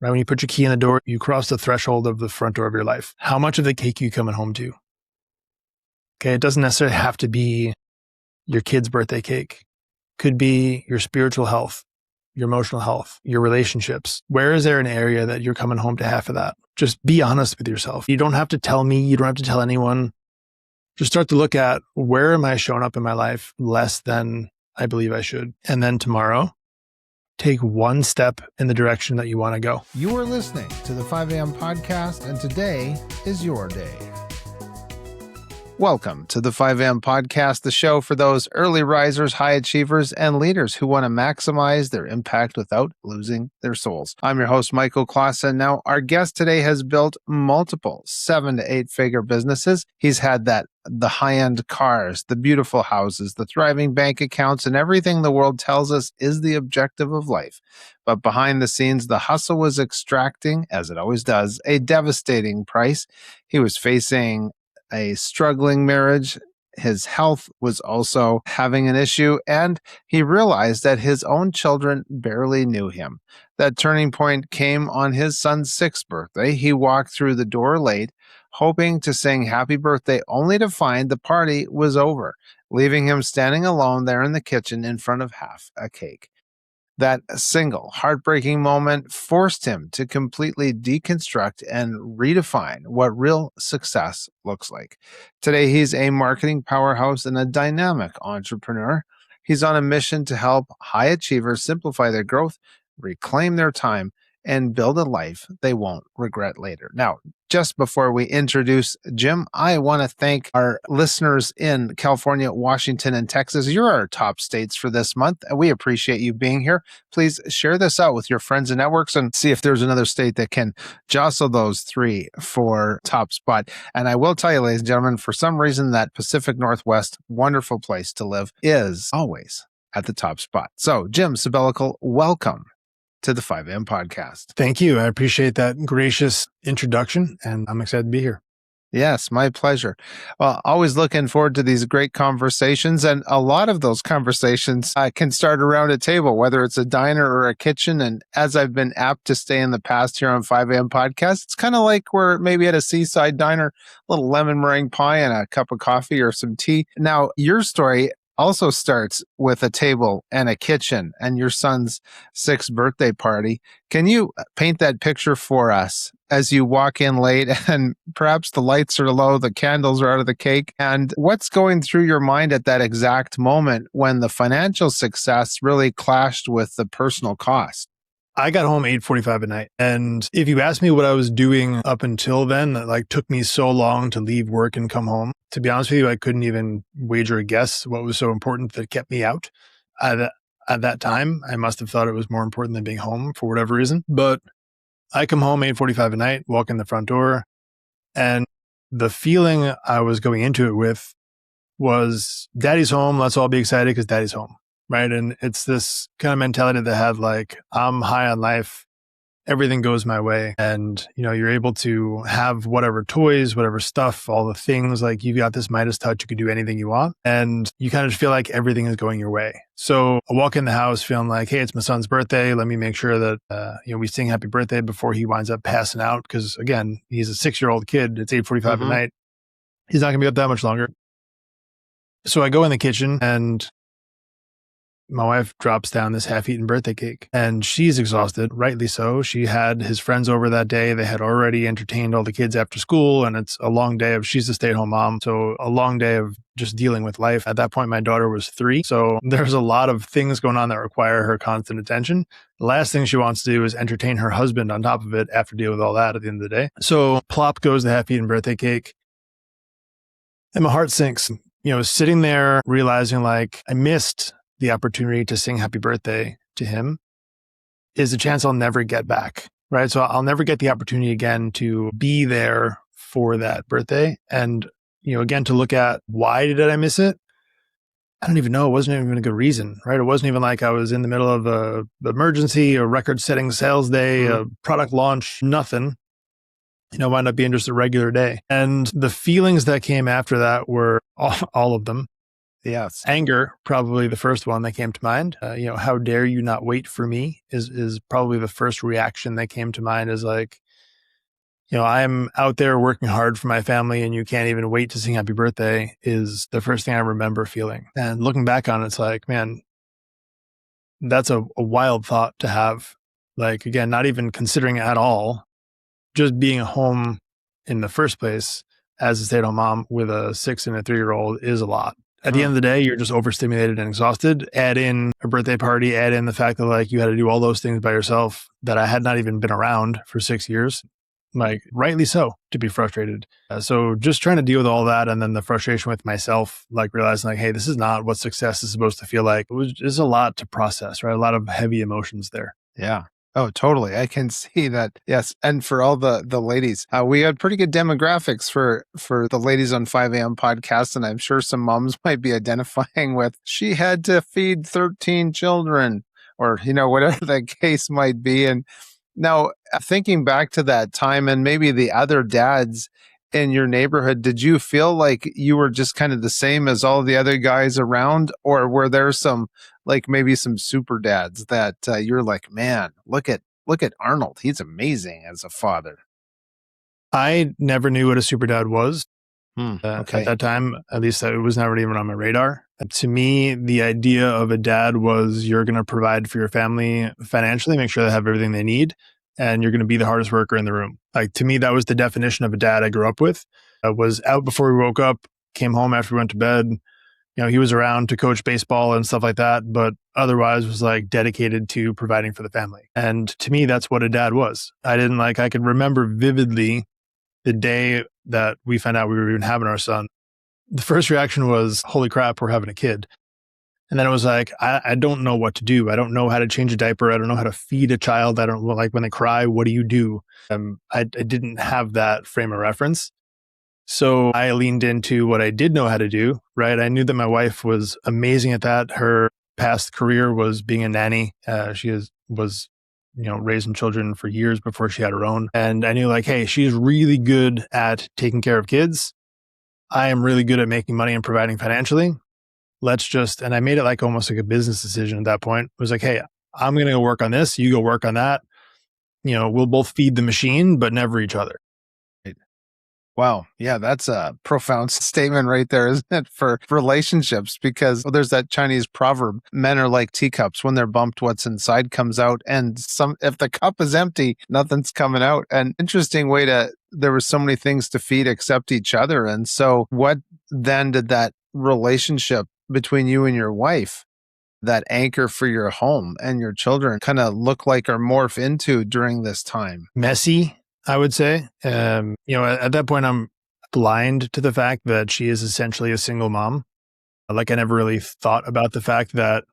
right? When you put your key in the door, you cross the threshold of the front door of your life. How much of the cake are you coming home to? Okay, it doesn't necessarily have to be your kid's birthday cake. Could be your spiritual health, your emotional health, your relationships. Where is there an area that you're coming home to half of that? Just be honest with yourself. You don't have to tell me. You don't have to tell anyone. Just start to look at, where am I showing up in my life less than I believe I should? And then tomorrow, take one step in the direction that you want to go. You are listening to the 5 a.m. podcast, and today is your day. Welcome to the 5 a.m. podcast, the show for those early risers, high achievers, and leaders who want to maximize their impact without losing their souls. I'm your host, Michael Clausen. Now, our guest today has built multiple 7 to 8 figure businesses. He's had the high-end cars, the beautiful houses, the thriving bank accounts, and everything the world tells us is the objective of life. But behind the scenes, the hustle was extracting, as it always does, a devastating price. He was facing a struggling marriage. His health was also having an issue, and he realized that his own children barely knew him. That turning point came on his son's 6th birthday. He walked through the door late, hoping to sing happy birthday, only to find the party was over, leaving him standing alone there in the kitchen in front of half a cake. That single heartbreaking moment forced him to completely deconstruct and redefine what real success looks like. Today, he's a marketing powerhouse and a dynamic entrepreneur. He's on a mission to help high achievers simplify their growth, reclaim their time, and build a life they won't regret later. Now, just before we introduce Jim, I want to thank our listeners in California, Washington, and Texas. You're our top states for this month, and we appreciate you being here. Please share this out with your friends and networks and see if there's another state that can jostle those 3 for top spot. And I will tell you, ladies and gentlemen, for some reason, that Pacific Northwest, wonderful place to live, is always at the top spot. So, Jim Sabelical, welcome to the 5 a.m. podcast. Thank you. I appreciate that gracious introduction, and I'm excited to be here. Yes, my pleasure. Well, always looking forward to these great conversations, and a lot of those conversations can start around a table, whether it's a diner or a kitchen. And as I've been apt to say in the past here on 5 a.m. podcast, it's kind of like we're maybe at a seaside diner, a little lemon meringue pie and a cup of coffee or some tea. Now, your story also starts with a table and a kitchen and your son's 6th birthday party. Can you paint that picture for us as you walk in late and perhaps the lights are low, the candles are out of the cake, and what's going through your mind at that exact moment when the financial success really clashed with the personal cost? I got home 8:45 at night. And if you asked me what I was doing up until then, that took me so long to leave work and come home. To be honest with you, I couldn't even wager a guess what was so important that kept me out. At that time, I must have thought it was more important than being home for whatever reason. But I come home 8:45 at night, walk in the front door, and the feeling I was going into it with was, Daddy's home. Let's all be excited because Daddy's home. Right. And it's this kind of mentality that had I'm high on life. Everything goes my way. And, you're able to have whatever toys, whatever stuff, all the things, you've got this Midas touch. You can do anything you want. And you kind of feel like everything is going your way. So I walk in the house feeling like, hey, it's my son's birthday. Let me make sure that, we sing happy birthday before he winds up passing out. Because again, he's a 6-year-old kid. It's 8:45 at night. He's not going to be up that much longer. So I go in the kitchen and my wife drops down this half-eaten birthday cake and she's exhausted, rightly so. She had his friends over that day. They had already entertained all the kids after school, and it's a long day she's a stay-at-home mom. So a long day of just dealing with life. At that point, my daughter was 3. So there's a lot of things going on that require her constant attention. The last thing she wants to do is entertain her husband on top of it after dealing with all that at the end of the day. So plop goes the half-eaten birthday cake and my heart sinks, sitting there realizing I missed the opportunity to sing happy birthday to him is a chance I'll never get back, right? So I'll never get the opportunity again to be there for that birthday. And, again, to look at why did I miss it? I don't even know. It wasn't even a good reason, right? It wasn't even like I was in the middle of a emergency, a record-setting sales day, a product launch, nothing. Wound up being just a regular day. And the feelings that came after that were all of them. Yes. Anger, probably the first one that came to mind. How dare you not wait for me is probably the first reaction that came to mind, is like, I'm out there working hard for my family and you can't even wait to sing happy birthday, is the first thing I remember feeling. And looking back on it, it's like, man, that's a wild thought to have. Like, again, not even considering it at all, just being home in the first place as a stay-at-home mom with a 6 and a 3-year-old is a lot. At the end of the day, you're just overstimulated and exhausted. Add in a birthday party, add in the fact that like you had to do all those things by yourself that I had not even been around for 6 years. Like, rightly so, to be frustrated. So just trying to deal with all that, and then the frustration with myself, like realizing like, hey, this is not what success is supposed to feel like. It's a lot to process, right? A lot of heavy emotions there. Yeah. Oh, totally. I can see that. Yes. And for all the ladies, we had pretty good demographics for the ladies on 5 a.m. podcast. And I'm sure some moms might be identifying with, she had to feed 13 children, or, whatever the case might be. And now thinking back to that time and maybe the other dads in your neighborhood, did you feel like you were just kind of the same as all the other guys around, or were there some, like maybe some super dads that you're like, man, look at Arnold, he's amazing as a father? I never knew what a super dad was. Okay. At that time, at least it was never even on my radar. To me, the idea of a dad was, you're going to provide for your family financially, make sure they have everything they need, and you're going to be the hardest worker in the room. Like, to me, that was the definition of a dad I grew up with. I was out before we woke up, came home after we went to bed. He was around to coach baseball and stuff like that, but otherwise was like dedicated to providing for the family. And to me, that's what a dad was. I could remember vividly the day that we found out we were even having our son. The first reaction was, holy crap, we're having a kid. And then it was like, I don't know what to do. I don't know how to change a diaper. I don't know how to feed a child. I don't, like, when they cry, what do you do? I didn't have that frame of reference. So I leaned into what I did know how to do, right? I knew that my wife was amazing at that. Her past career was being a nanny. She was raising children for years before she had her own. And I knew like, hey, she's really good at taking care of kids. I am really good at making money and providing financially. And I made it like almost like a business decision at that point. It was like, hey, I'm going to go work on this. You go work on that. We'll both feed the machine, but never each other. Wow. Yeah, that's a profound statement right there, isn't it, for relationships? Because there's that Chinese proverb, men are like teacups. When they're bumped, what's inside comes out. And if the cup is empty, nothing's coming out. An interesting way there were so many things to feed except each other. And so what then did that relationship between you and your wife, that anchor for your home and your children, kind of look like or morph into during this time? Messy, I would say. At that point, I'm blind to the fact that she is essentially a single mom. Like, I never really thought about the fact that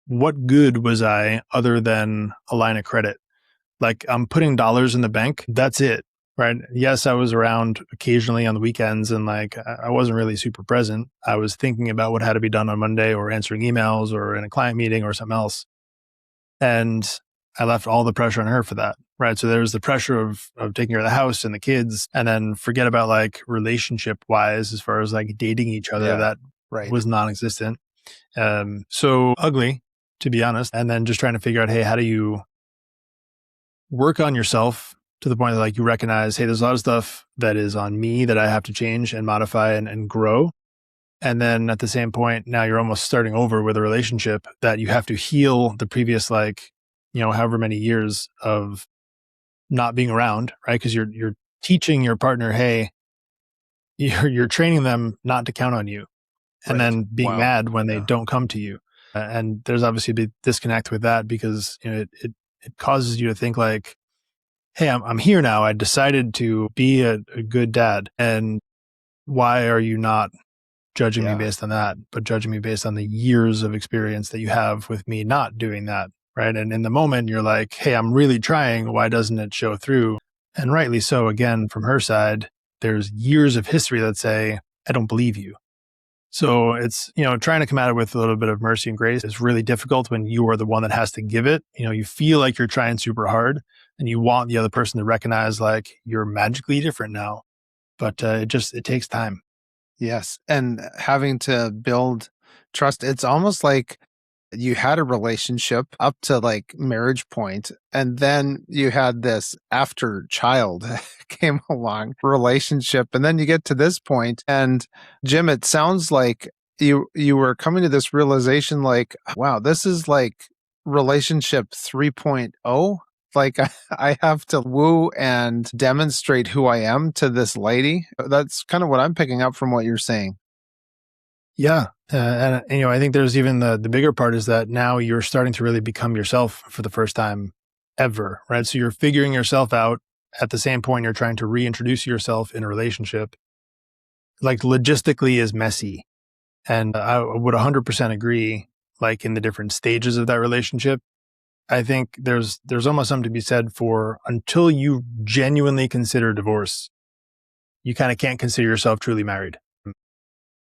what good was I other than a line of credit? Like, I'm putting dollars in the bank. That's it, right? Yes, I was around occasionally on the weekends, and like, I wasn't really super present. I was thinking about what had to be done on Monday, or answering emails, or in a client meeting, or something else. And I left all the pressure on her for that, right? So there's the pressure of taking care of the house and the kids, and then forget about like relationship wise, as far as like dating each other, that was non-existent. So ugly, to be honest. And then just trying to figure out, hey, how do you work on yourself to the point that like you recognize, hey, there's a lot of stuff that is on me that I have to change and modify and grow. And then at the same point, now you're almost starting over with a relationship that you have to heal the previous, like, however many years of not being around, right? Because you're teaching your partner, hey, you're training them not to count on you, and then being mad when they don't come to you. And there's obviously a big disconnect with that, because it causes you to think like, hey, I'm here now. I decided to be a good dad, and why are you not judging me based on that, but judging me based on the years of experience that you have with me not doing that, right? And in the moment, you're like, hey, I'm really trying. Why doesn't it show through? And rightly so, again, from her side, there's years of history that say, I don't believe you. So it's, trying to come at it with a little bit of mercy and grace is really difficult when you are the one that has to give it. You feel like you're trying super hard, and you want the other person to recognize like you're magically different now, but it takes time. Yes. And having to build trust, it's almost like you had a relationship up to like marriage point, and then you had this after child came along relationship, and then you get to this point. And Jim, it sounds like you were coming to this realization like, wow, this is like relationship 3.0. Like I have to woo and demonstrate who I am to this lady. That's kind of what I'm picking up from what you're saying. Yeah. And I think there's even the bigger part is that now you're starting to really become yourself for the first time ever, right? So you're figuring yourself out at the same point you're trying to reintroduce yourself in a relationship. Like logistically is messy. And I would 100% agree, like in the different stages of that relationship. I think there's almost something to be said for until you genuinely consider divorce, you kind of can't consider yourself truly married.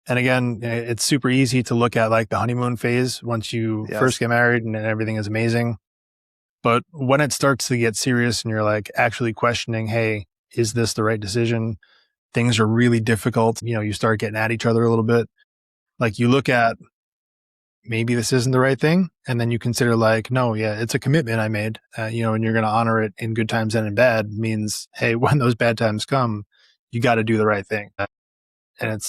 And again, it's super easy to look at like the honeymoon phase once you first Yes. get married and everything is amazing. But when it starts to get serious and you're like actually questioning, hey, is this the right decision? Things are really difficult. You start getting at each other a little bit. Like you look at maybe this isn't the right thing. And then you consider like, no, yeah, it's a commitment I made, and you're going to honor it in good times and in bad means, hey, when those bad times come, you got to do the right thing. And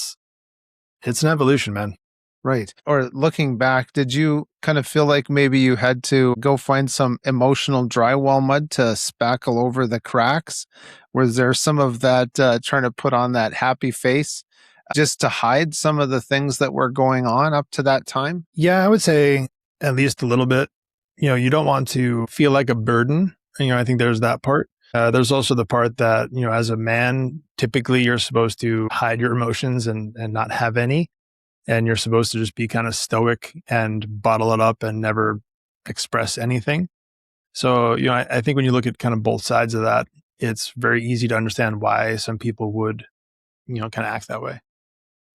it's an evolution, man. Right. Or looking back, did you kind of feel like maybe you had to go find some emotional drywall mud to spackle over the cracks? Was there some of that trying to put on that happy face just to hide some of the things that were going on up to that time? Yeah, I would say at least a little bit. You don't want to feel like a burden. I think there's that part. There's also the part that, as a man, typically you're supposed to hide your emotions and not have any. And you're supposed to just be kind of stoic and bottle it up and never express anything. So, I think when you look at kind of both sides of that, it's very easy to understand why some people would, kind of act that way.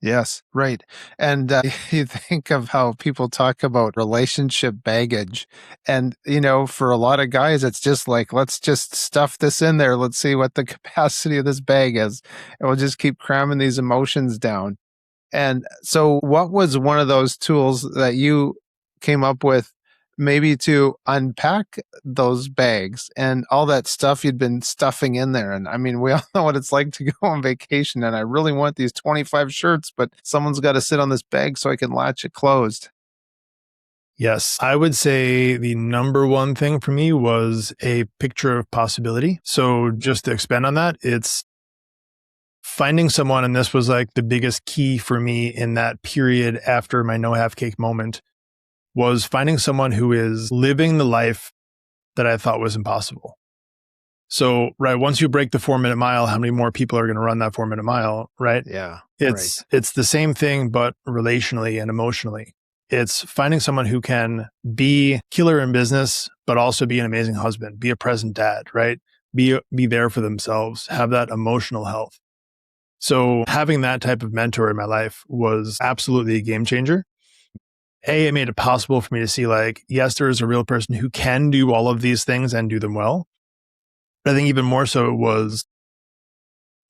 Yes, right. And you think of how people talk about relationship baggage. And, for a lot of guys, it's just like, let's just stuff this in there. Let's see what the capacity of this bag is. And we'll just keep cramming these emotions down. And so, what was one of those tools that you came up with maybe to unpack those bags and all that stuff you'd been stuffing in there? And I mean, we all know what it's like to go on vacation, and I really want these 25 shirts, but someone's got to sit on this bag so I can latch it closed. Yes, I would say the number one thing for me was a picture of possibility. So just to expand on that, it's finding someone, and this was like the biggest key for me in that period after my no half cake moment, was finding someone who is living the life that I thought was impossible. So, right, once you break the 4 minute mile, how many more people are going to run that 4 minute mile, right? Yeah, right. It's the same thing, but relationally and emotionally. It's finding someone who can be killer in business, but also be an amazing husband, be a present dad, right? Be there for themselves, have that emotional health. So having that type of mentor in my life was absolutely a game changer. It made it possible for me to see like, yes, there is a real person who can do all of these things and do them well. But I think even more so it was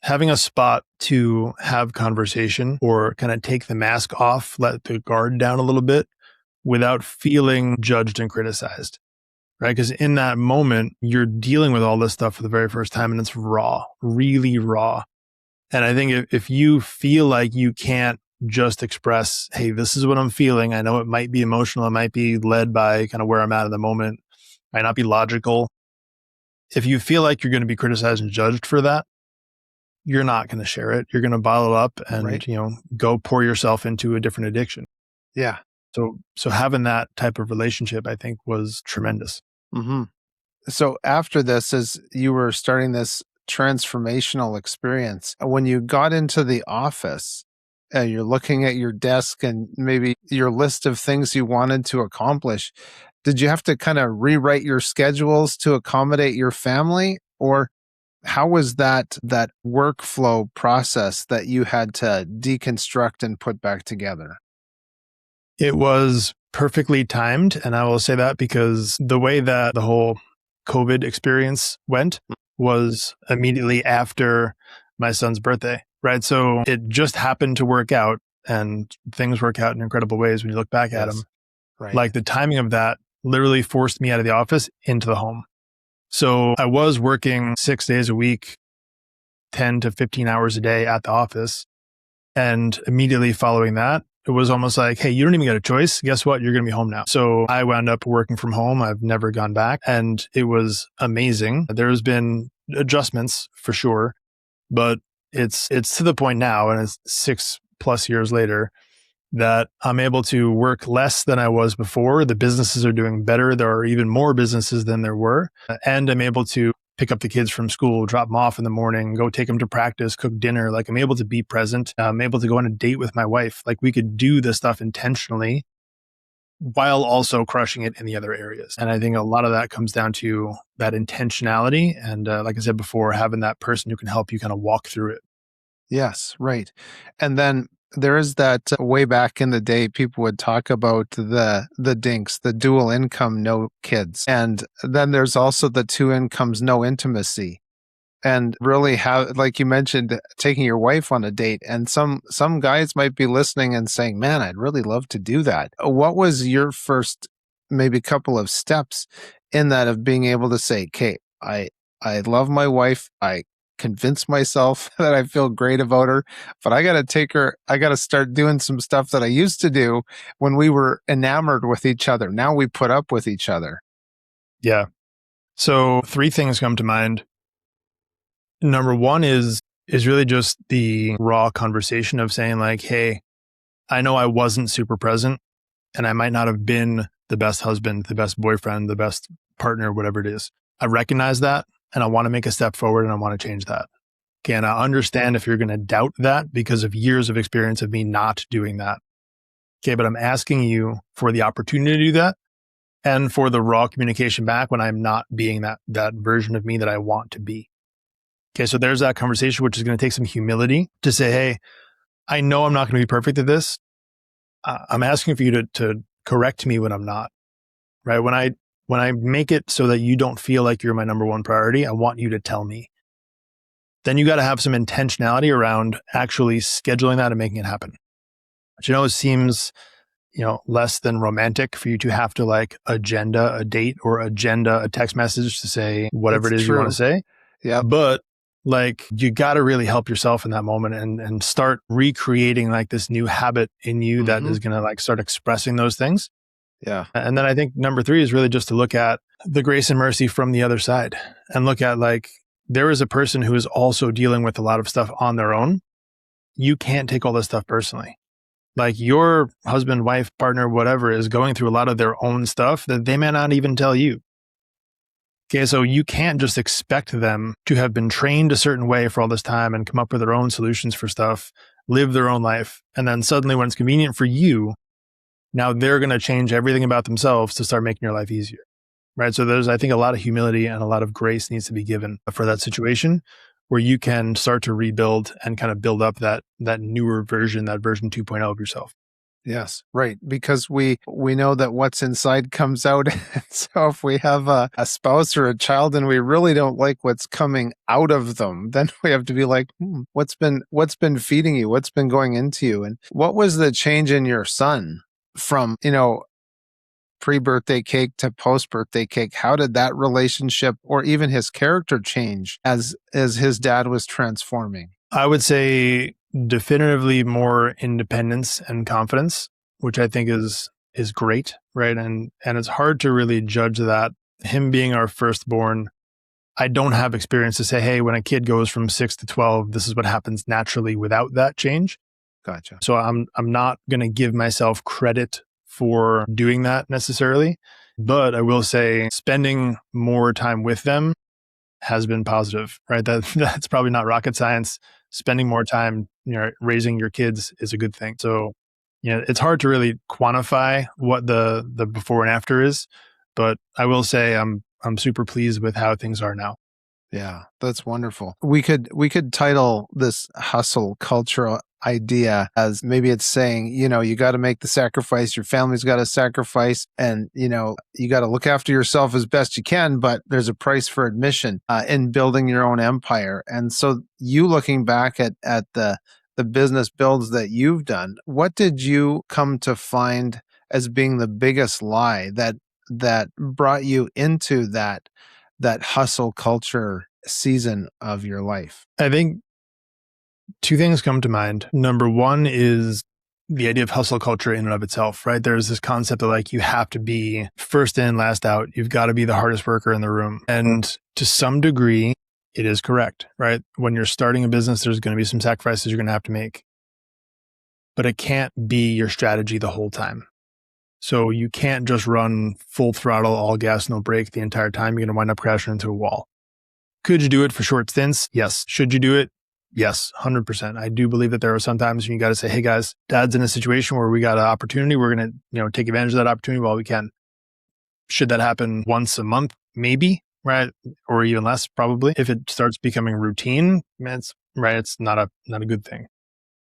having a spot to have conversation or kind of take the mask off, let the guard down a little bit without feeling judged and criticized, right? Because in that moment, you're dealing with all this stuff for the very first time and it's raw, really raw. And I think if you feel like you can't just express, hey, this is what I'm feeling. I know it might be emotional. It might be led by kind of where I'm at in the moment, might not be logical. If you feel like you're going to be criticized and judged for that, you're not going to share it. You're going to bottle it up and, Right. Go pour yourself into a different addiction. Yeah. So having that type of relationship, I think was tremendous. Hmm. So after this, as you were starting this transformational experience, when you got into the office, you're looking at your desk and maybe your list of things you wanted to accomplish. Did you have to kind of rewrite your schedules to accommodate your family, or how was that workflow process that you had to deconstruct and put back together? It was perfectly timed. And I will say that because the way that the whole COVID experience went was immediately after my son's birthday. right? So it just happened to work out, and things work out in incredible ways when you look back at them. Right. Like the timing of that literally forced me out of the office into the home. So I was working 6 days a week, 10 to 15 hours a day at the office. And immediately following that, it was almost like, hey, you don't even get a choice. Guess what? You're going to be home now. So I wound up working from home. I've never gone back. And it was amazing. There's been adjustments for sure, but it's to the point now, and it's 6+ years later, that I'm able to work less than I was before. The businesses are doing better. There are even more businesses than there were. And I'm able to pick up the kids from school, drop them off in the morning, go take them to practice, cook dinner. Like I'm able to be present. I'm able to go on a date with my wife. Like we could do this stuff intentionally while also crushing it in the other areas. And I think a lot of that comes down to that intentionality. And like I said before, having that person who can help you kind of walk through it. Yes, right. And then there is that way back in the day, people would talk about the dinks, the dual income, no kids. And then there's also the two incomes, no intimacy. And really have, like you mentioned, taking your wife on a date. And some guys might be listening and saying, man, I'd really love to do that. What was your first maybe couple of steps in that of being able to say, okay, I love my wife. I convince myself that I feel great about her, but I got to take her, I got to start doing some stuff that I used to do when we were enamored with each other. Now we put up with each other. Yeah. So 3 things come to mind. Number one is really just the raw conversation of saying like, hey, I know I wasn't super present and I might not have been the best husband, the best boyfriend, the best partner, whatever it is. I recognize that and I want to make a step forward and I want to change that. Okay, and I understand if you're going to doubt that because of years of experience of me not doing that. Okay, but I'm asking you for the opportunity to do that and for the raw communication back when I'm not being that version of me that I want to be. Okay, so there's that conversation, which is going to take some humility to say, hey, I know I'm not going to be perfect at this. I'm asking for you to correct me when I'm not, right? When I make it so that you don't feel like you're my number one priority, I want you to tell me. Then you got to have some intentionality around actually scheduling that and making it happen. But it seems, less than romantic for you to have to like agenda a date or agenda a text message to say whatever it is you want to say. Yeah. But like you got to really help yourself in that moment and start recreating like this new habit in you that is going to like start expressing those things. Yeah. And then I think number 3 is really just to look at the grace and mercy from the other side and look at like, there is a person who is also dealing with a lot of stuff on their own. You can't take all this stuff personally. Like your husband, wife, partner, whatever is going through a lot of their own stuff that they may not even tell you. Okay, so you can't just expect them to have been trained a certain way for all this time and come up with their own solutions for stuff, live their own life. And then suddenly when it's convenient for you, now they're going to change everything about themselves to start making your life easier. Right. So there's, I think, a lot of humility and a lot of grace needs to be given for that situation where you can start to rebuild and kind of build up that newer version, that version 2.0 of yourself. Yes, right. Because we know that what's inside comes out. So if we have a spouse or a child and we really don't like what's coming out of them, then we have to be like, what's been feeding you? What's been going into you? And what was the change in your son from, pre-birthday cake to post-birthday cake? How did that relationship or even his character change as his dad was transforming? I would say definitively more independence and confidence, which I think is great, right? And it's hard to really judge that. Him being our firstborn, I don't have experience to say, hey, when a kid goes from 6 to 12, this is what happens naturally without that change. Gotcha. So I'm not going to give myself credit for doing that necessarily, but I will say spending more time with them has been positive, right? That's probably not rocket science. Spending more time, raising your kids is a good thing. So, it's hard to really quantify what the before and after is, but I will say I'm super pleased with how things are now. Yeah, that's wonderful. We could title this hustle culture idea as maybe it's saying, you got to make the sacrifice, your family's got to sacrifice, and, you got to look after yourself as best you can, but there's a price for admission in building your own empire. And so you looking back at the business builds that you've done, what did you come to find as being the biggest lie that brought you into that hustle culture season of your life? I think two things come to mind. Number one is the idea of hustle culture in and of itself, right? There's this concept of like, you have to be first in, last out. You've got to be the hardest worker in the room. And to some degree, it is correct, right? When you're starting a business, there's going to be some sacrifices you're going to have to make, but it can't be your strategy the whole time. So you can't just run full throttle, all gas, no brake the entire time. You're going to wind up crashing into a wall. Could you do it for short stints? Yes. Should you do it? Yes, 100%. I do believe that there are some times when you got to say, hey guys, dad's in a situation where we got an opportunity. We're going to, take advantage of that opportunity while we can. Should that happen once a month? Maybe, right? Or even less, probably. If it starts becoming routine, it's not a good thing.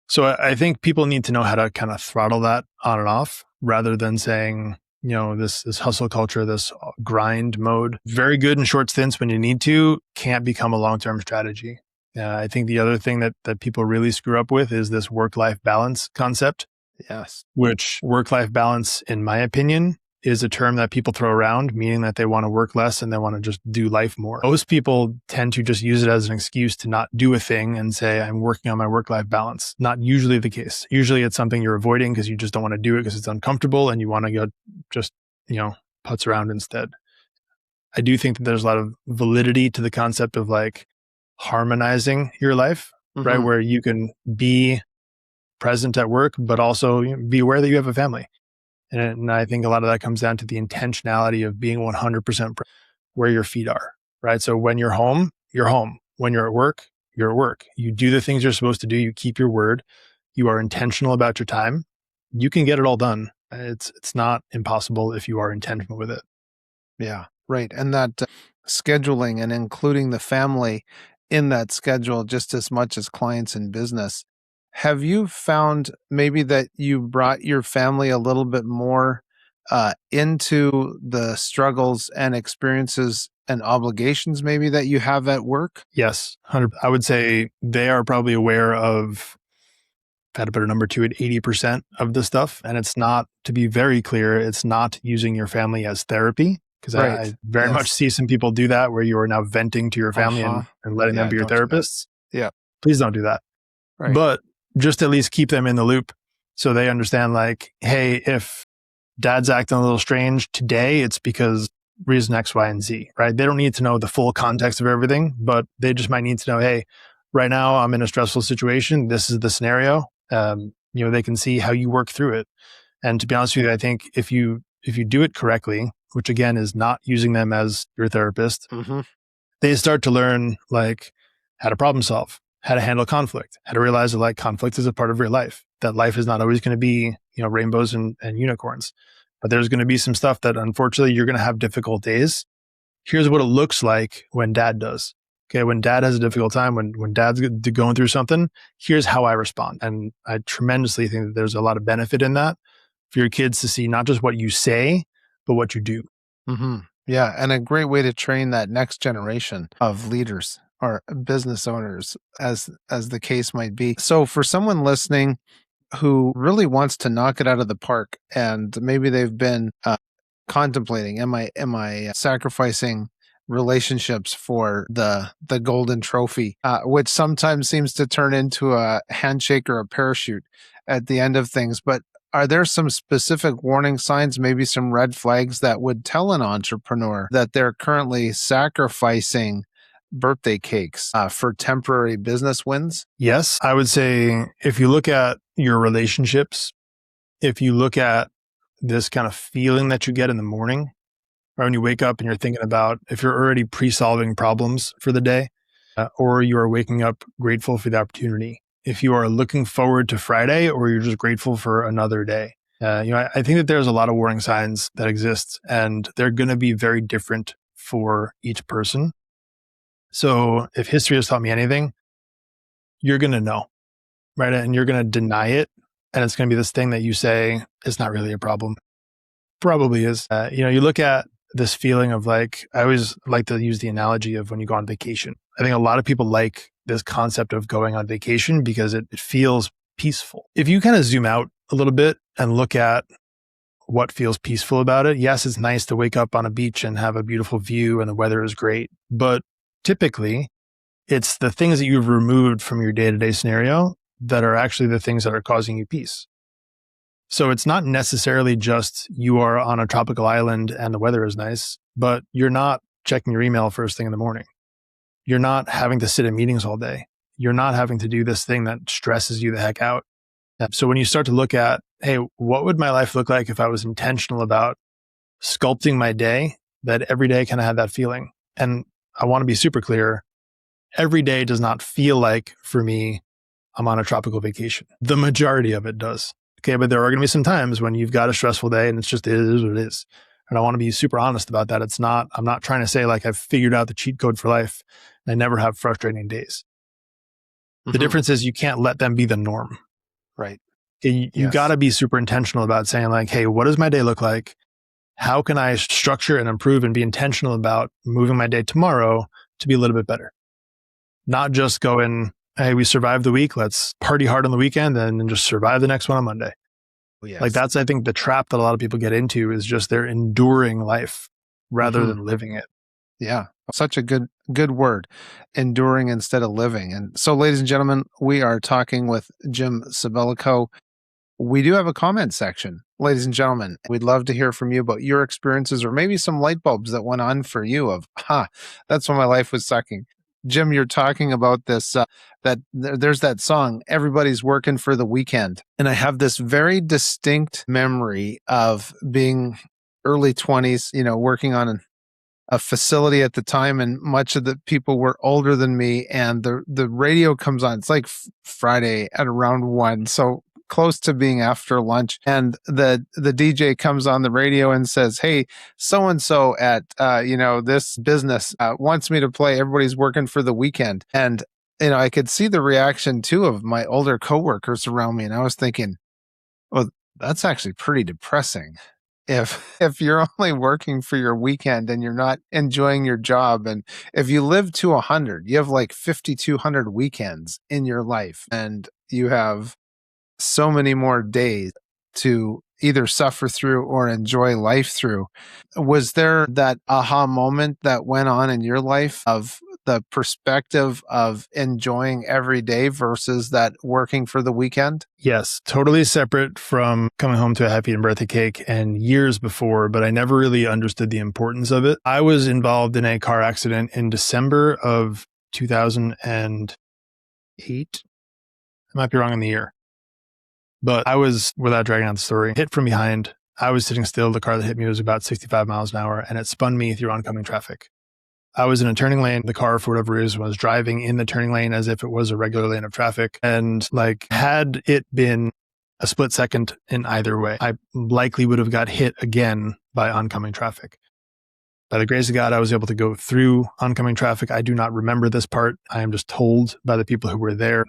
So I think people need to know how to kind of throttle that on and off rather than saying, this hustle culture, this grind mode, very good in short stints when you need to, can't become a long-term strategy. I think the other thing that people really screw up with is this work-life balance concept. Yes. Which work-life balance, in my opinion, is a term that people throw around, meaning that they want to work less and they want to just do life more. Most people tend to just use it as an excuse to not do a thing and say, I'm working on my work-life balance. Not usually the case. Usually it's something you're avoiding because you just don't want to do it because it's uncomfortable and you want to go just, putz around instead. I do think that there's a lot of validity to the concept of like harmonizing your life, right? Where you can be present at work, but also be aware that you have a family. And I think a lot of that comes down to the intentionality of being 100% where your feet are, right? So when you're home, you're home. When you're at work, you're at work. You do the things you're supposed to do. You keep your word. You are intentional about your time. You can get it all done. It's not impossible if you are intentional with it. Yeah, right. And that scheduling and including the family in that schedule just as much as clients in business. Have you found maybe that you brought your family a little bit more into the struggles and experiences and obligations maybe that you have at work? Yes, 100. I would say they are probably aware of, if I had to put a number to it, 80% of the stuff. And it's not, to be very clear, it's not using your family as therapy. Because I very much see some people do that where you are now venting to your family and letting them be your therapists. Yeah. Please don't do that. Right. But just at least keep them in the loop so they understand like, hey, if dad's acting a little strange today, it's because reason X, Y, and Z, right? They don't need to know the full context of everything, but they just might need to know, hey, right now I'm in a stressful situation. This is the scenario. They can see how you work through it. And to be honest with you, I think if you do it correctly, which again is not using them as your therapist, they start to learn like how to problem solve, how to handle conflict, how to realize that like conflict is a part of your life, that life is not always going to be, rainbows and unicorns, but there's going to be some stuff that unfortunately you're going to have difficult days. Here's what it looks like when dad does. Okay. When dad has a difficult time, when dad's going through something, here's how I respond. And I tremendously think that there's a lot of benefit in that for your kids to see not just what you say, but what you do. Yeah. And a great way to train that next generation of leaders or business owners, as the case might be. So for someone listening who really wants to knock it out of the park, and maybe they've been contemplating, am I sacrificing relationships for the golden trophy, which sometimes seems to turn into a handshake or a parachute at the end of things. But are there some specific warning signs, maybe some red flags that would tell an entrepreneur that they're currently sacrificing birthday cakes for temporary business wins? Yes, I would say if you look at your relationships, if you look at this kind of feeling that you get in the morning, or when you wake up and you're thinking about if you're already pre-solving problems for the day, or you are waking up grateful for the opportunity, if you are looking forward to Friday or you're just grateful for another day. I think that there's a lot of warning signs that exist and they're going to be very different for each person. So if history has taught me anything, you're going to know. right? And you're going to deny it. And it's going to be this thing that you say is not really a problem. Probably is. You look at this feeling of like, I always like to use the analogy of when you go on vacation. I think a lot of people like this concept of going on vacation because it feels peaceful. If you kind of zoom out a little bit and look at what feels peaceful about it, yes, it's nice to wake up on a beach and have a beautiful view and the weather is great. But typically, it's the things that you've removed from your day-to-day scenario that are actually the things that are causing you peace. So it's not necessarily just you are on a tropical island and the weather is nice, but you're not checking your email first thing in the morning. You're not having to sit in meetings all day. You're not having to do this thing that stresses you the heck out. So when you start to look at, hey, what would my life look like if I was intentional about sculpting my day, that every day kind of had that feeling? And I want to be super clear. Every day does not feel like, for me, I'm on a tropical vacation. The majority of it does. Okay, but there are going to be some times when you've got a stressful day and it's just, it is what it is. And I want to be super honest about that. I'm not trying to say like I've figured out the cheat code for life. I never have frustrating days. The difference is you can't let them be the norm. Right. You got to be super intentional about saying like, hey, what does my day look like? How can I structure and improve and be intentional about moving my day tomorrow to be a little bit better? Not just going, hey, we survived the week. Let's party hard on the weekend and then just survive the next one on Monday. Yes. Like that's, I think, the trap that a lot of people get into is just they're enduring life rather than living it. Yeah. Such a good word, enduring instead of living. And so, ladies and gentlemen, we are talking with Jim Sabelico. We do have a comment section. Ladies and gentlemen, we'd love to hear from you about your experiences or maybe some light bulbs that went on for you of, that's when my life was sucking. Jim, you're talking about this, there's that song, Everybody's Working for the Weekend. And I have this very distinct memory of being early 20s, working on a facility at the time, and much of the people were older than me, and the radio comes on. It's like Friday at around 1, so close to being after lunch, and the DJ comes on the radio and says, hey, so and so at this business wants me to play Everybody's Working for the Weekend. And I could see the reaction too of my older coworkers around me, and I was thinking, well, that's actually pretty depressing. If you're only working for your weekend and you're not enjoying your job, and if you live to 100, you have like 5,200 weekends in your life, and you have so many more days to either suffer through or enjoy life through. Was there that aha moment that went on in your life of the perspective of enjoying every day versus that working for the weekend? Yes, totally separate from coming home to a happy and birthday cake and years before, but I never really understood the importance of it. I was involved in a car accident in December of 2008. I might be wrong in the year. But I was, without dragging out the story, hit from behind. I was sitting still. The car that hit me was about 65 miles an hour, and it spun me through oncoming traffic. I was in a turning lane. The car, for whatever reason, was driving in the turning lane as if it was a regular lane of traffic. And had it been a split second in either way, I likely would have got hit again by oncoming traffic. By the grace of God, I was able to go through oncoming traffic. I do not remember this part. I am just told by the people who were there.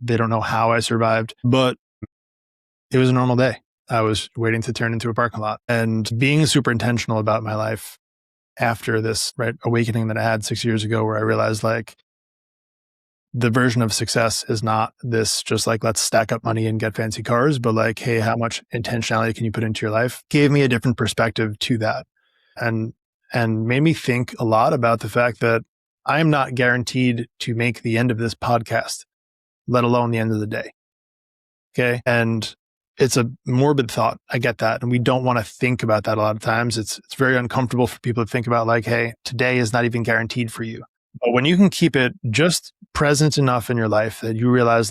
They don't know how I survived, but it was a normal day. I was waiting to turn into a parking lot and being super intentional about my life after this awakening that I had 6 years ago, where I realized the version of success is not this just let's stack up money and get fancy cars, but hey, how much intentionality can you put into your life? Gave me a different perspective to that, and made me think a lot about the fact that I am not guaranteed to make the end of this podcast, let alone the end of the day. Okay. And it's a morbid thought. I get that. And we don't want to think about that a lot of times. It's very uncomfortable for people to think about hey, today is not even guaranteed for you. But when you can keep it just present enough in your life that you realize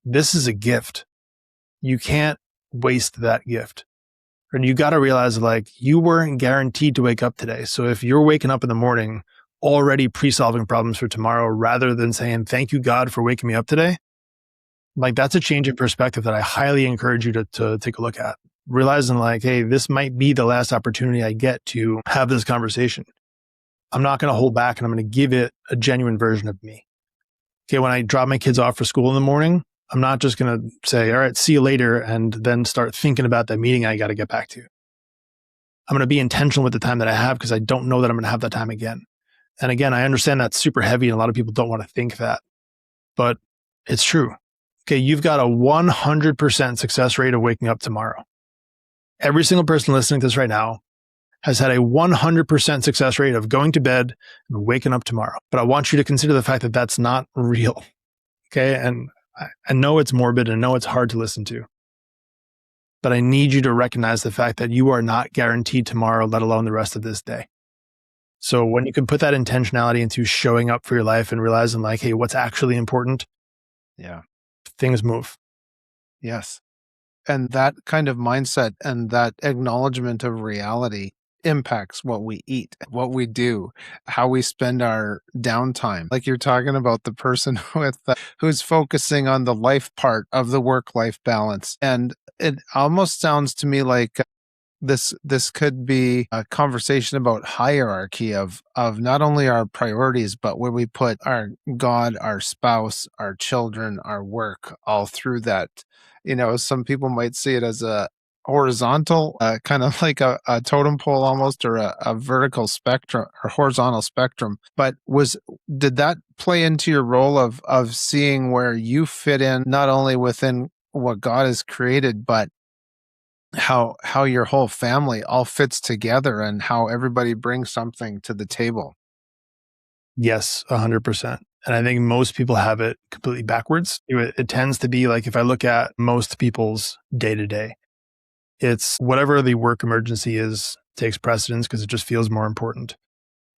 this is a gift, you can't waste that gift. And you got to realize you weren't guaranteed to wake up today. So if you're waking up in the morning already pre-solving problems for tomorrow, rather than saying, thank you, God, for waking me up today, that's a change in perspective that I highly encourage you to take a look at. Realizing hey, this might be the last opportunity I get to have this conversation. I'm not going to hold back, and I'm going to give it a genuine version of me. Okay, when I drop my kids off for school in the morning, I'm not just going to say, all right, see you later, and then start thinking about that meeting I got to get back to. I'm going to be intentional with the time that I have because I don't know that I'm going to have that time again. And again, I understand that's super heavy and a lot of people don't want to think that, but it's true. Okay, you've got a 100% success rate of waking up tomorrow. Every single person listening to this right now has had a 100% success rate of going to bed and waking up tomorrow. But I want you to consider the fact that that's not real. Okay, and I know it's morbid and I know it's hard to listen to, but I need you to recognize the fact that you are not guaranteed tomorrow, let alone the rest of this day. So when you can put that intentionality into showing up for your life and realizing like, hey, what's actually important? Yeah. Things move. Yes. And that kind of mindset and that acknowledgement of reality impacts what we eat, what we do, how we spend our downtime. Like you're talking about the person with who's focusing on the life part of the work-life balance. And it almost sounds to me like this could be a conversation about hierarchy of not only our priorities, but where we put our God, our spouse, our children, our work all through that. Some people might see it as a horizontal, kind of like a totem pole almost, or a vertical spectrum or horizontal spectrum. But did that play into your role of seeing where you fit in, not only within what God has created, but how your whole family all fits together and how everybody brings something to the table? Yes, 100%. And I think most people have it completely backwards. It tends to be like if I look at most people's day to day, it's whatever the work emergency is takes precedence because it just feels more important.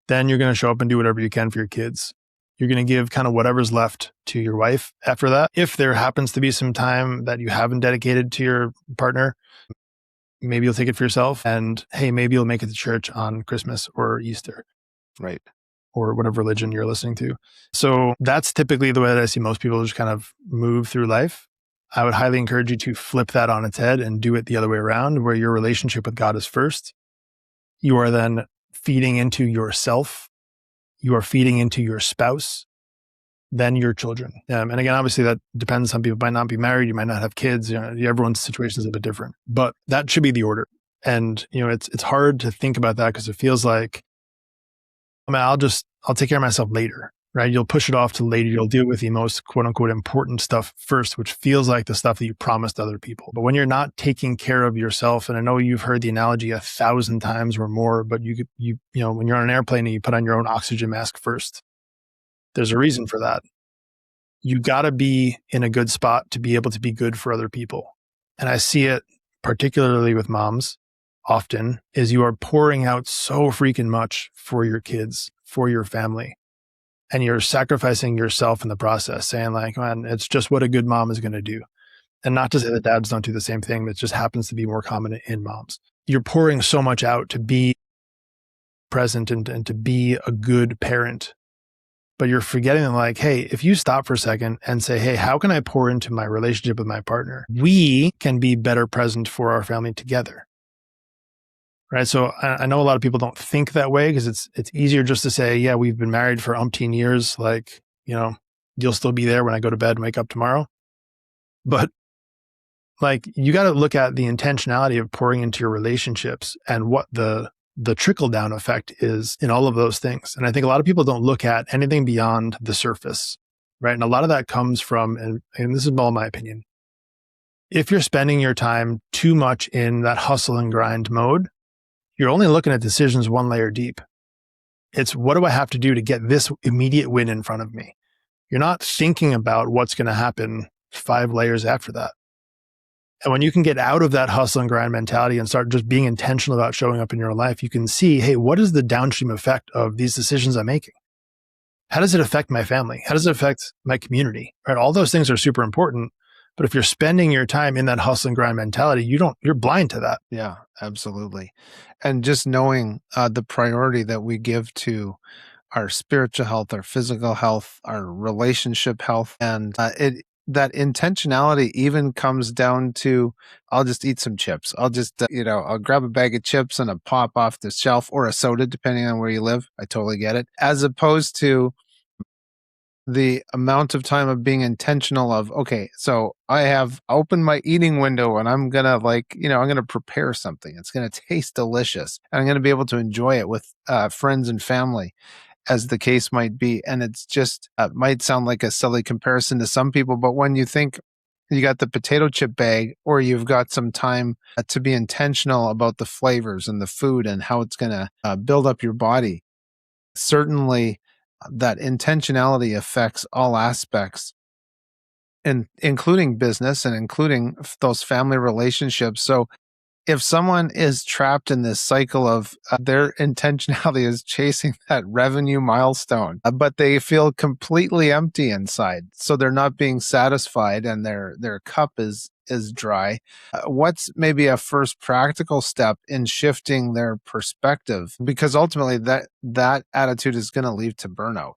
Then you're going to show up and do whatever you can for your kids. You're going to give kind of whatever's left to your wife after that. If there happens to be some time that you haven't dedicated to your partner, maybe you'll take it for yourself. And hey, maybe you'll make it to church on Christmas or Easter. Right. Or whatever religion you're listening to. So that's typically the way that I see most people just kind of move through life. I would highly encourage you to flip that on its head and do it the other way around, where your relationship with God is first. You are then feeding into yourself. You are feeding into your spouse, then your children. And again, obviously that depends. Some people might not be married. You might not have kids. Everyone's situation is a bit different, but that should be the order. And, it's hard to think about that because it feels like, I'll take care of myself later, right? You'll push it off to later. You'll deal with the most quote unquote important stuff first, which feels like the stuff that you promised other people. But when you're not taking care of yourself, and I know you've heard the analogy 1,000 times or more, but when you're on an airplane and you put on your own oxygen mask first, there's a reason for that. You got to be in a good spot to be able to be good for other people. And I see it particularly with moms. Often is you are pouring out so freaking much for your kids, for your family, and you're sacrificing yourself in the process, saying like, man, it's just what a good mom is going to do. And not to say that dads don't do the same thing, that just happens to be more common in moms. You're pouring so much out to be present and to be a good parent, but you're forgetting like, hey, if you stop for a second and say, hey, how can I pour into my relationship with my partner? We can be better present for our family together. Right. So I know a lot of people don't think that way because it's easier just to say, yeah, we've been married for umpteen years. Like, you'll still be there when I go to bed and wake up tomorrow. But like, you got to look at the intentionality of pouring into your relationships and what the trickle down effect is in all of those things. And I think a lot of people don't look at anything beyond the surface. Right. And a lot of that comes from, and this is all my opinion, if you're spending your time too much in that hustle and grind mode, you're only looking at decisions one layer deep. It's what do I have to do to get this immediate win in front of me? You're not thinking about what's going to happen 5 layers after that. And when you can get out of that hustle and grind mentality and start just being intentional about showing up in your life, you can see, hey, what is the downstream effect of these decisions I'm making? How does it affect my family? How does it affect my community? Right? All those things are super important. But if you're spending your time in that hustle and grind mentality, you're blind to that. Yeah, absolutely. And just knowing the priority that we give to our spiritual health, our physical health, our relationship health, and that intentionality even comes down to, I'll just eat some chips. I'll just, I'll grab a bag of chips and a pop off the shelf or a soda, depending on where you live. I totally get it. As opposed to the amount of time of being intentional of, okay, so I have opened my eating window and I'm going to I'm going to prepare something. It's going to taste delicious and I'm going to be able to enjoy it with friends and family as the case might be. And it's just, might sound like a silly comparison to some people, but when you think you got the potato chip bag or you've got some time to be intentional about the flavors and the food and how it's going to build up your body, certainly that intentionality affects all aspects, and including business and including those family relationships. So if someone is trapped in this cycle of their intentionality is chasing that revenue milestone, but they feel completely empty inside, so they're not being satisfied and their cup is dry, what's maybe a first practical step in shifting their perspective? Because ultimately that attitude is going to lead to burnout.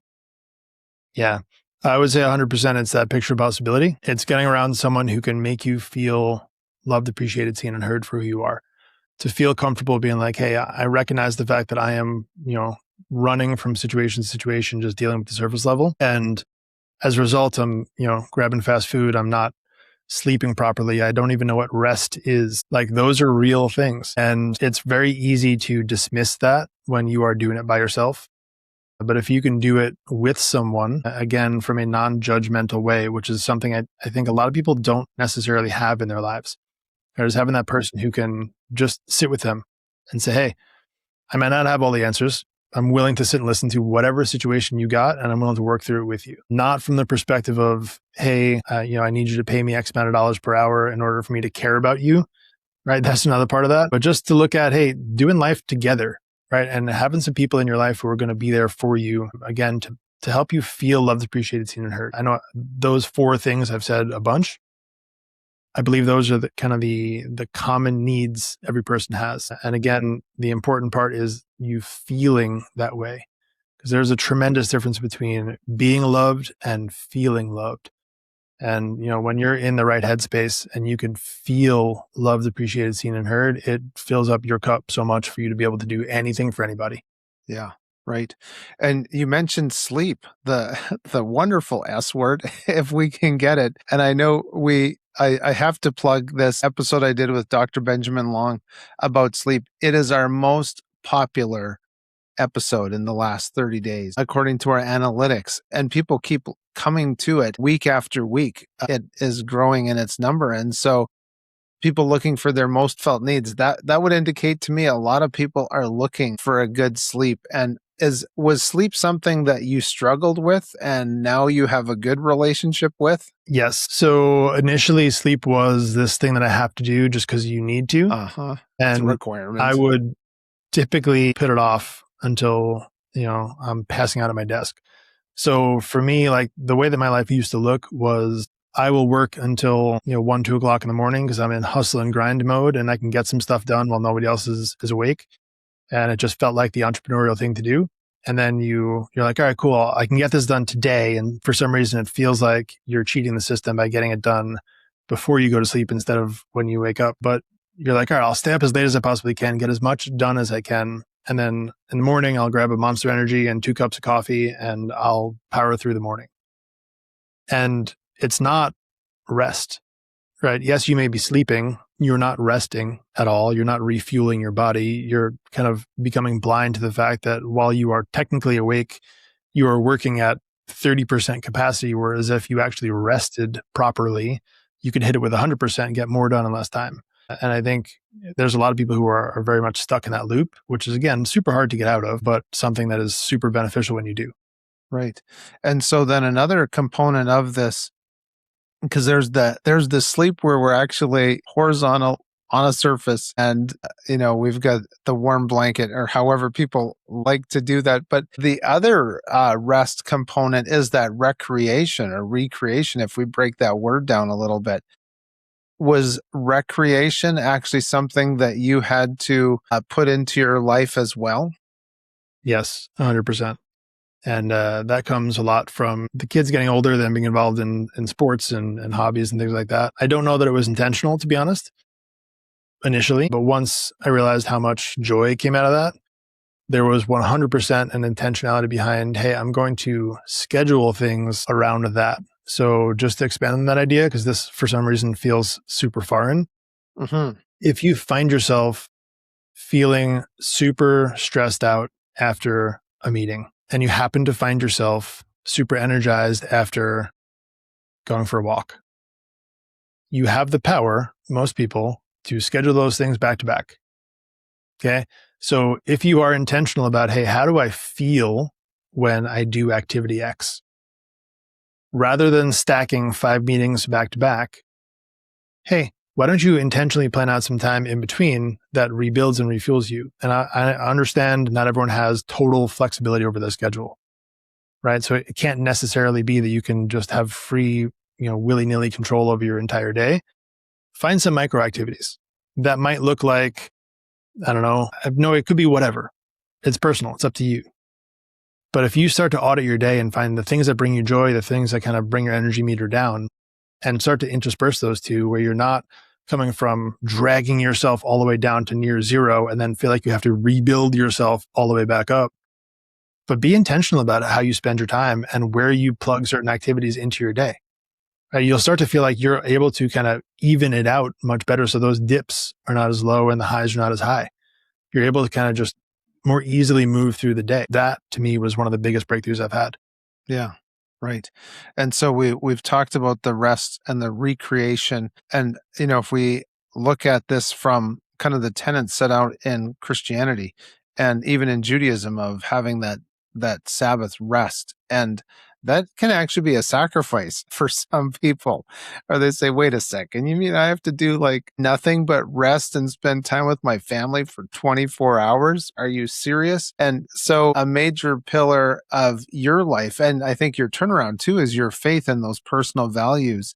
Yeah. I would say 100% it's that picture of possibility. It's getting around someone who can make you feel loved, appreciated, seen, and heard for who you are. To feel comfortable being like, hey, I recognize the fact that I am, running from situation to situation, just dealing with the surface level. And as a result, I'm, grabbing fast food. I'm not sleeping properly. I don't even know what rest is. Like, those are real things. And it's very easy to dismiss that when you are doing it by yourself. But if you can do it with someone, again, from a non-judgmental way, which is something I think a lot of people don't necessarily have in their lives, or just having that person who can just sit with them and say, hey, I might not have all the answers. I'm willing to sit and listen to whatever situation you got, and I'm willing to work through it with you. Not from the perspective of, hey, I need you to pay me X amount of dollars per hour in order for me to care about you, right? That's another part of that. But just to look at, hey, doing life together, right? And having some people in your life who are going to be there for you, again, to help you feel loved, appreciated, seen, and heard. I know those 4 things I've said a bunch. I believe those are the common needs every person has. And again, the important part is you feeling that way, because there's a tremendous difference between being loved and feeling loved. And, when you're in the right headspace and you can feel loved, appreciated, seen, and heard, it fills up your cup so much for you to be able to do anything for anybody. Yeah, right. And you mentioned sleep, the the wonderful S word, if we can get it. And I know I have to plug this episode I did with Dr. Benjamin Long about sleep. It is our most popular episode in the last 30 days, according to our analytics. And people keep coming to it week after week. It is growing in its number. And so people looking for their most felt needs, that would indicate to me a lot of people are looking for a good sleep. And was sleep something that you struggled with and now you have a good relationship with? Yes. So initially, sleep was this thing that I have to do just because you need to. Uh-huh. It's a And requirement. I would typically put it off until, I'm passing out at my desk. So for me, like, the way that my life used to look was I will work until, 1, 2 o'clock in the morning because I'm in hustle and grind mode and I can get some stuff done while nobody else is awake. And it just felt like the entrepreneurial thing to do. And then you're like, all right, cool. I can get this done today. And for some reason, it feels like you're cheating the system by getting it done before you go to sleep instead of when you wake up. But you're like, all right, I'll stay up as late as I possibly can, get as much done as I can. And then in the morning, I'll grab a Monster Energy and 2 cups of coffee and I'll power through the morning. And it's not rest, right? Yes, you may be sleeping. You're not resting at all. You're not refueling your body. You're kind of becoming blind to the fact that while you are technically awake, you are working at 30% capacity, whereas if you actually rested properly, you could hit it with 100% and get more done in less time. And I think there's a lot of people who are very much stuck in that loop, which is, again, super hard to get out of, but something that is super beneficial when you do. Right. And so then another component of this, because there's the sleep where we're actually horizontal on a surface and we've got the warm blanket or however people like to do that, but the other rest component is that recreation or recreation, if we break that word down a little bit. Was recreation actually something that you had to put into your life as well? Yes, 100%. And that comes a lot from the kids getting older, then being involved in sports and hobbies and things like that. I don't know that it was intentional, to be honest, initially. But once I realized how much joy came out of that, there was 100% an intentionality behind, hey, I'm going to schedule things around that. So just to expand on that idea, because this for some reason feels super foreign. Mm-hmm. If you find yourself feeling super stressed out after a meeting and you happen to find yourself super energized after going for a walk, you have the power, most people, to schedule those things back to back. Okay. So if you are intentional about, hey, how do I feel when I do activity X? Rather than stacking 5 meetings back to back, hey, why don't you intentionally plan out some time in between that rebuilds and refuels you? And I understand not everyone has total flexibility over their schedule, right? So it can't necessarily be that you can just have free, willy-nilly control over your entire day. Find some micro activities that might look like, I don't know, it could be whatever. It's personal. It's up to you. But if you start to audit your day and find the things that bring you joy, the things that kind of bring your energy meter down, and start to intersperse those two where you're not coming from dragging yourself all the way down to near zero and then feel like you have to rebuild yourself all the way back up. But be intentional about how you spend your time and where you plug certain activities into your day. Right? You'll start to feel like you're able to kind of even it out much better. So those dips are not as low and the highs are not as high. You're able to kind of just more easily move through the day. That to me was one of the biggest breakthroughs I've had. Yeah. Right. And so we've talked about the rest and the recreation. And, if we look at this from kind of the tenets set out in Christianity and even in Judaism of having that Sabbath rest, and that can actually be a sacrifice for some people. Or they say, wait a second, you mean I have to do like nothing but rest and spend time with my family for 24 hours? Are you serious? And so a major pillar of your life, and I think your turnaround too, is your faith and those personal values.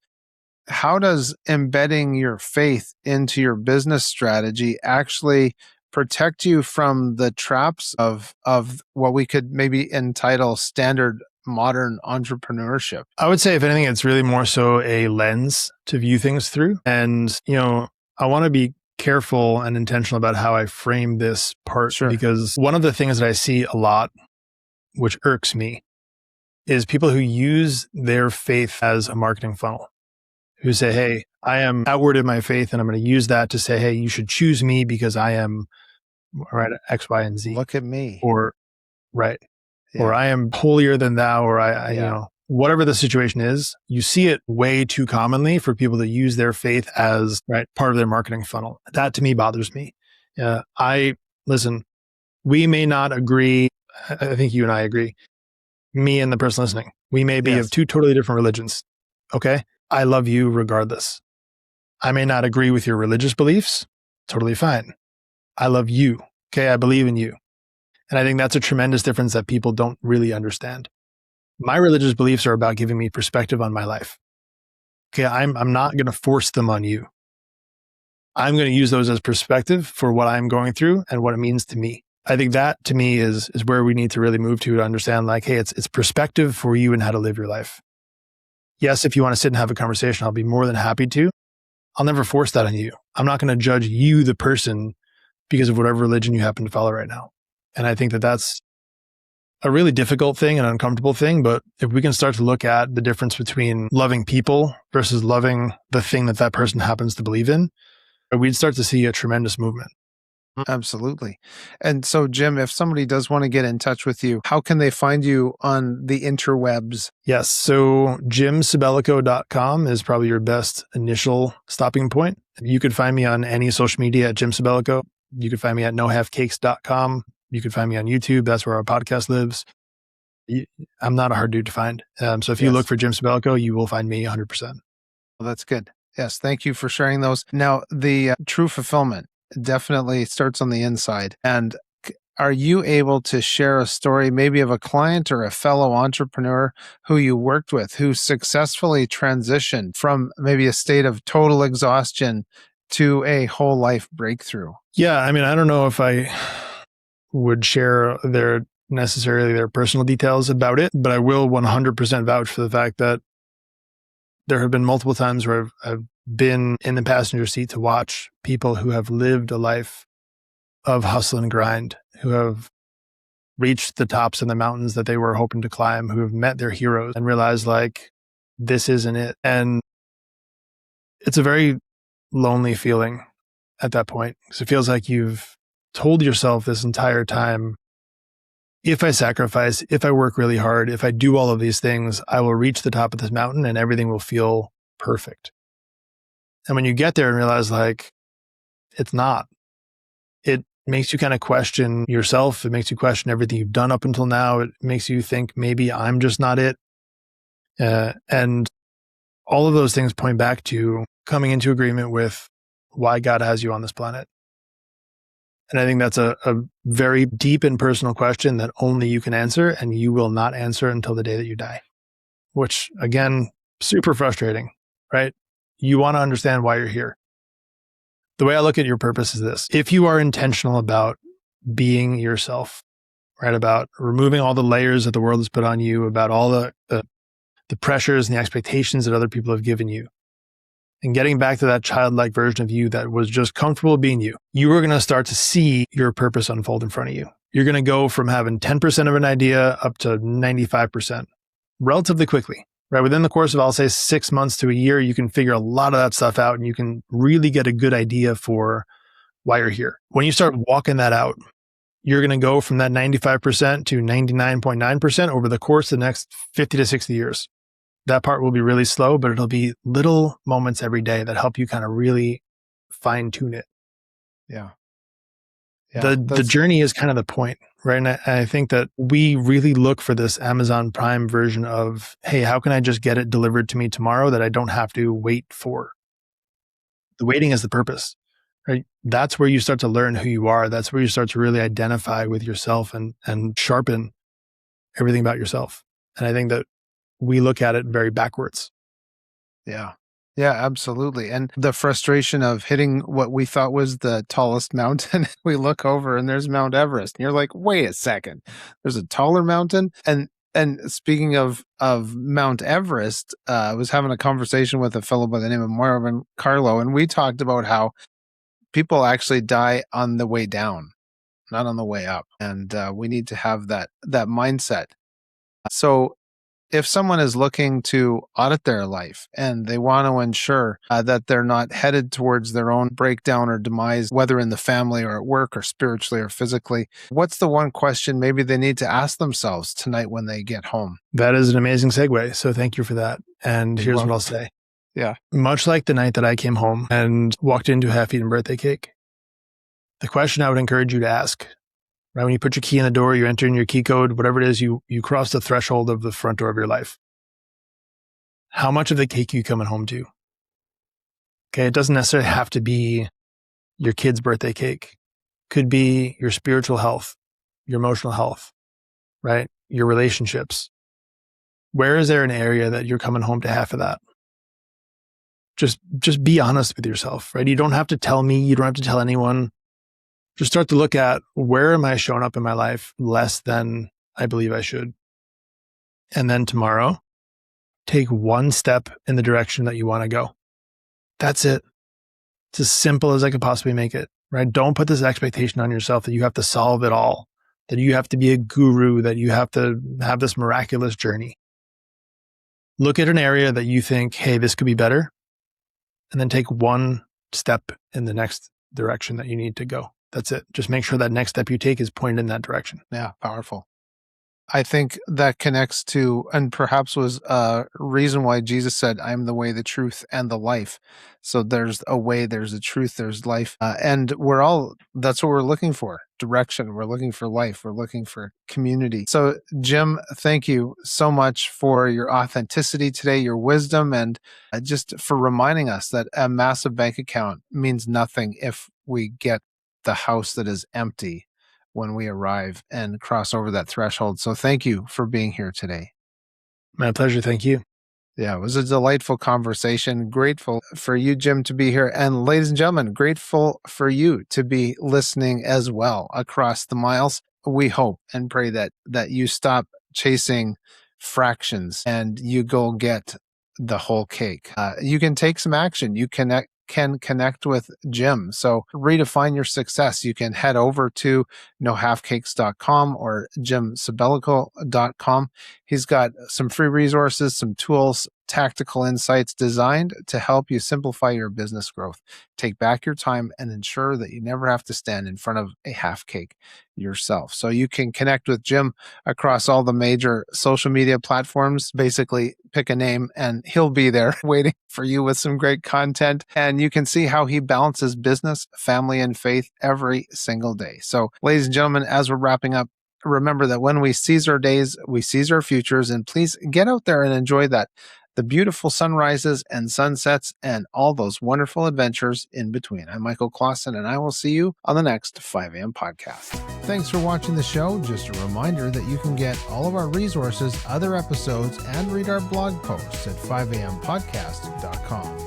How does embedding your faith into your business strategy actually protect you from the traps of what we could maybe entitle standard modern entrepreneurship? I would say, if anything, it's really more so a lens to view things through. And, I want to be careful and intentional about how I frame this part, Sure. because one of the things that I see a lot, which irks me, is people who use their faith as a marketing funnel, who say, hey, I am outward in my faith and I'm going to use that to say, hey, you should choose me because I am right X, Y, and Z. Look at me. Or right. Yeah. Or I am holier than thou, or I whatever the situation is, you see it way too commonly for people to use their faith as part of their marketing funnel. That to me bothers me. Listen, we may not agree. I think you and I agree. Me and the person listening, we may be of two totally different religions. Okay. I love you regardless. I may not agree with your religious beliefs. Totally fine. I love you. Okay. I believe in you. And I think that's a tremendous difference that people don't really understand. My religious beliefs are about giving me perspective on my life. Okay, I'm not going to force them on you. I'm going to use those as perspective for what I'm going through and what it means to me. I think that to me is where we need to really move to understand, like, hey, it's perspective for you and how to live your life. Yes, if you want to sit and have a conversation, I'll be more than happy to. I'll never force that on you. I'm not going to judge you, the person, because of whatever religion you happen to follow right now. And I think that that's a really difficult thing, an uncomfortable thing. But if we can start to look at the difference between loving people versus loving the thing that person happens to believe in, we'd start to see a tremendous movement. Absolutely. And so, Jim, if somebody does want to get in touch with you, how can they find you on the interwebs? Yes. So jimsabellico.com is probably your best initial stopping point. You could find me on any social media at Jim Sabellico. You could find me at nohavecakes.com. You could find me on YouTube. That's where our podcast lives. I'm not a hard dude to find. So if you look for Jim Sabellico, you will find me 100%. Well, that's good. Yes. Thank you for sharing those. Now, the true fulfillment definitely starts on the inside. And are you able to share a story maybe of a client or a fellow entrepreneur who you worked with who successfully transitioned from maybe a state of total exhaustion to a whole life breakthrough? Yeah. I mean, I don't know if I would share their personal details about it, but I will 100% vouch for the fact that there have been multiple times where I've been in the passenger seat to watch people who have lived a life of hustle and grind, who have reached the tops of the mountains that they were hoping to climb, who have met their heroes and realized like, this isn't it. And it's a very lonely feeling at that point, because it feels like you've told yourself this entire time, if I sacrifice, if I work really hard, if I do all of these things, I will reach the top of this mountain and everything will feel perfect. And when you get there and realize like, it's not, it makes you kind of question yourself. It makes you question everything you've done up until now. It makes you think maybe I'm just not it. And all of those things point back to coming into agreement with why God has you on this planet. And I think that's a very deep and personal question that only you can answer, and you will not answer until the day that you die, which again, super frustrating, right? You want to understand why you're here. The way I look at your purpose is this. If you are intentional about being yourself, right, about removing all the layers that the world has put on you, about all the pressures and the expectations that other people have given you, and getting back to that childlike version of you that was just comfortable being you, you are going to start to see your purpose unfold in front of you. You're going to go from having 10% of an idea up to 95% relatively quickly, right? Within the course of, I'll say 6 months to a year, you can figure a lot of that stuff out and you can really get a good idea for why you're here. When you start walking that out, you're going to go from that 95% to 99.9% over the course of the next 50 to 60 years. That part will be really slow, but it'll be little moments every day that help you kind of really fine tune it. Yeah. The journey is kind of the point, right? And I think that we really look for this Amazon Prime version of, hey, how can I just get it delivered to me tomorrow that I don't have to wait for? The waiting is the purpose, right? That's where you start to learn who you are. That's where you start to really identify with yourself and sharpen everything about yourself. And I think that we look at it very backwards. Yeah. Yeah, absolutely. And the frustration of hitting what we thought was the tallest mountain, we look over and there's Mount Everest. And you're like, wait a second, there's a taller mountain? And speaking of Mount Everest, I was having a conversation with a fellow by the name of Marvin Carlo, and we talked about how people actually die on the way down, not on the way up. And we need to have that mindset. So if someone is looking to audit their life and they want to ensure that they're not headed towards their own breakdown or demise, whether in the family or at work or spiritually or physically, what's the one question maybe they need to ask themselves tonight when they get home? That is an amazing segue. So thank you for that. And here's what I'll say. Yeah. Much like the night that I came home and walked into a half-eaten birthday cake, the question I would encourage you to ask, right? When you put your key in the door, you enter in your key code, whatever it is, you cross the threshold of the front door of your life. How much of the cake are you coming home to? Okay, it doesn't necessarily have to be your kid's birthday cake. Could be your spiritual health, your emotional health, right? Your relationships. Where is there an area that you're coming home to half of that? Just be honest with yourself, right? You don't have to tell me, you don't have to tell anyone. Just start to look at, where am I showing up in my life less than I believe I should? And then tomorrow, take one step in the direction that you want to go. That's it. It's as simple as I could possibly make it, right? Don't put this expectation on yourself that you have to solve it all, that you have to be a guru, that you have to have this miraculous journey. Look at an area that you think, hey, this could be better, and then take one step in the next direction that you need to go. That's it. Just make sure that next step you take is pointed in that direction. Yeah, powerful. I think that connects to, and perhaps was a reason why Jesus said, I am the way, the truth, and the life. So there's a way, there's a truth, there's life. And that's what we're looking for, direction. We're looking for life. We're looking for community. So Jim, thank you so much for your authenticity today, your wisdom, and just for reminding us that a massive bank account means nothing if we get the house that is empty when we arrive and cross over that threshold. So thank you for being here today. My pleasure. Thank you. Yeah, it was a delightful conversation. Grateful for you, Jim, to be here. And ladies and gentlemen, grateful for you to be listening as well across the miles. We hope and pray that you stop chasing fractions and you go get the whole cake. You can take some action. You can can connect with Jim. So redefine your success. You can head over to nohalfcakes.com or jimsabelico.com. He's got some free resources, some tools, tactical insights designed to help you simplify your business growth. Take back your time and ensure that you never have to stand in front of a half cake yourself. So you can connect with Jim across all the major social media platforms. Basically, pick a name and he'll be there waiting for you with some great content. And you can see how he balances business, family, and faith every single day. So, ladies and gentlemen, as we're wrapping up, remember that when we seize our days, we seize our futures. And please get out there and enjoy that. The beautiful sunrises and sunsets and all those wonderful adventures in between. I'm Michael Clausen, and I will see you on the next 5 a.m. podcast. Thanks for watching the show. Just a reminder that you can get all of our resources, other episodes, and read our blog posts at 5ampodcast.com.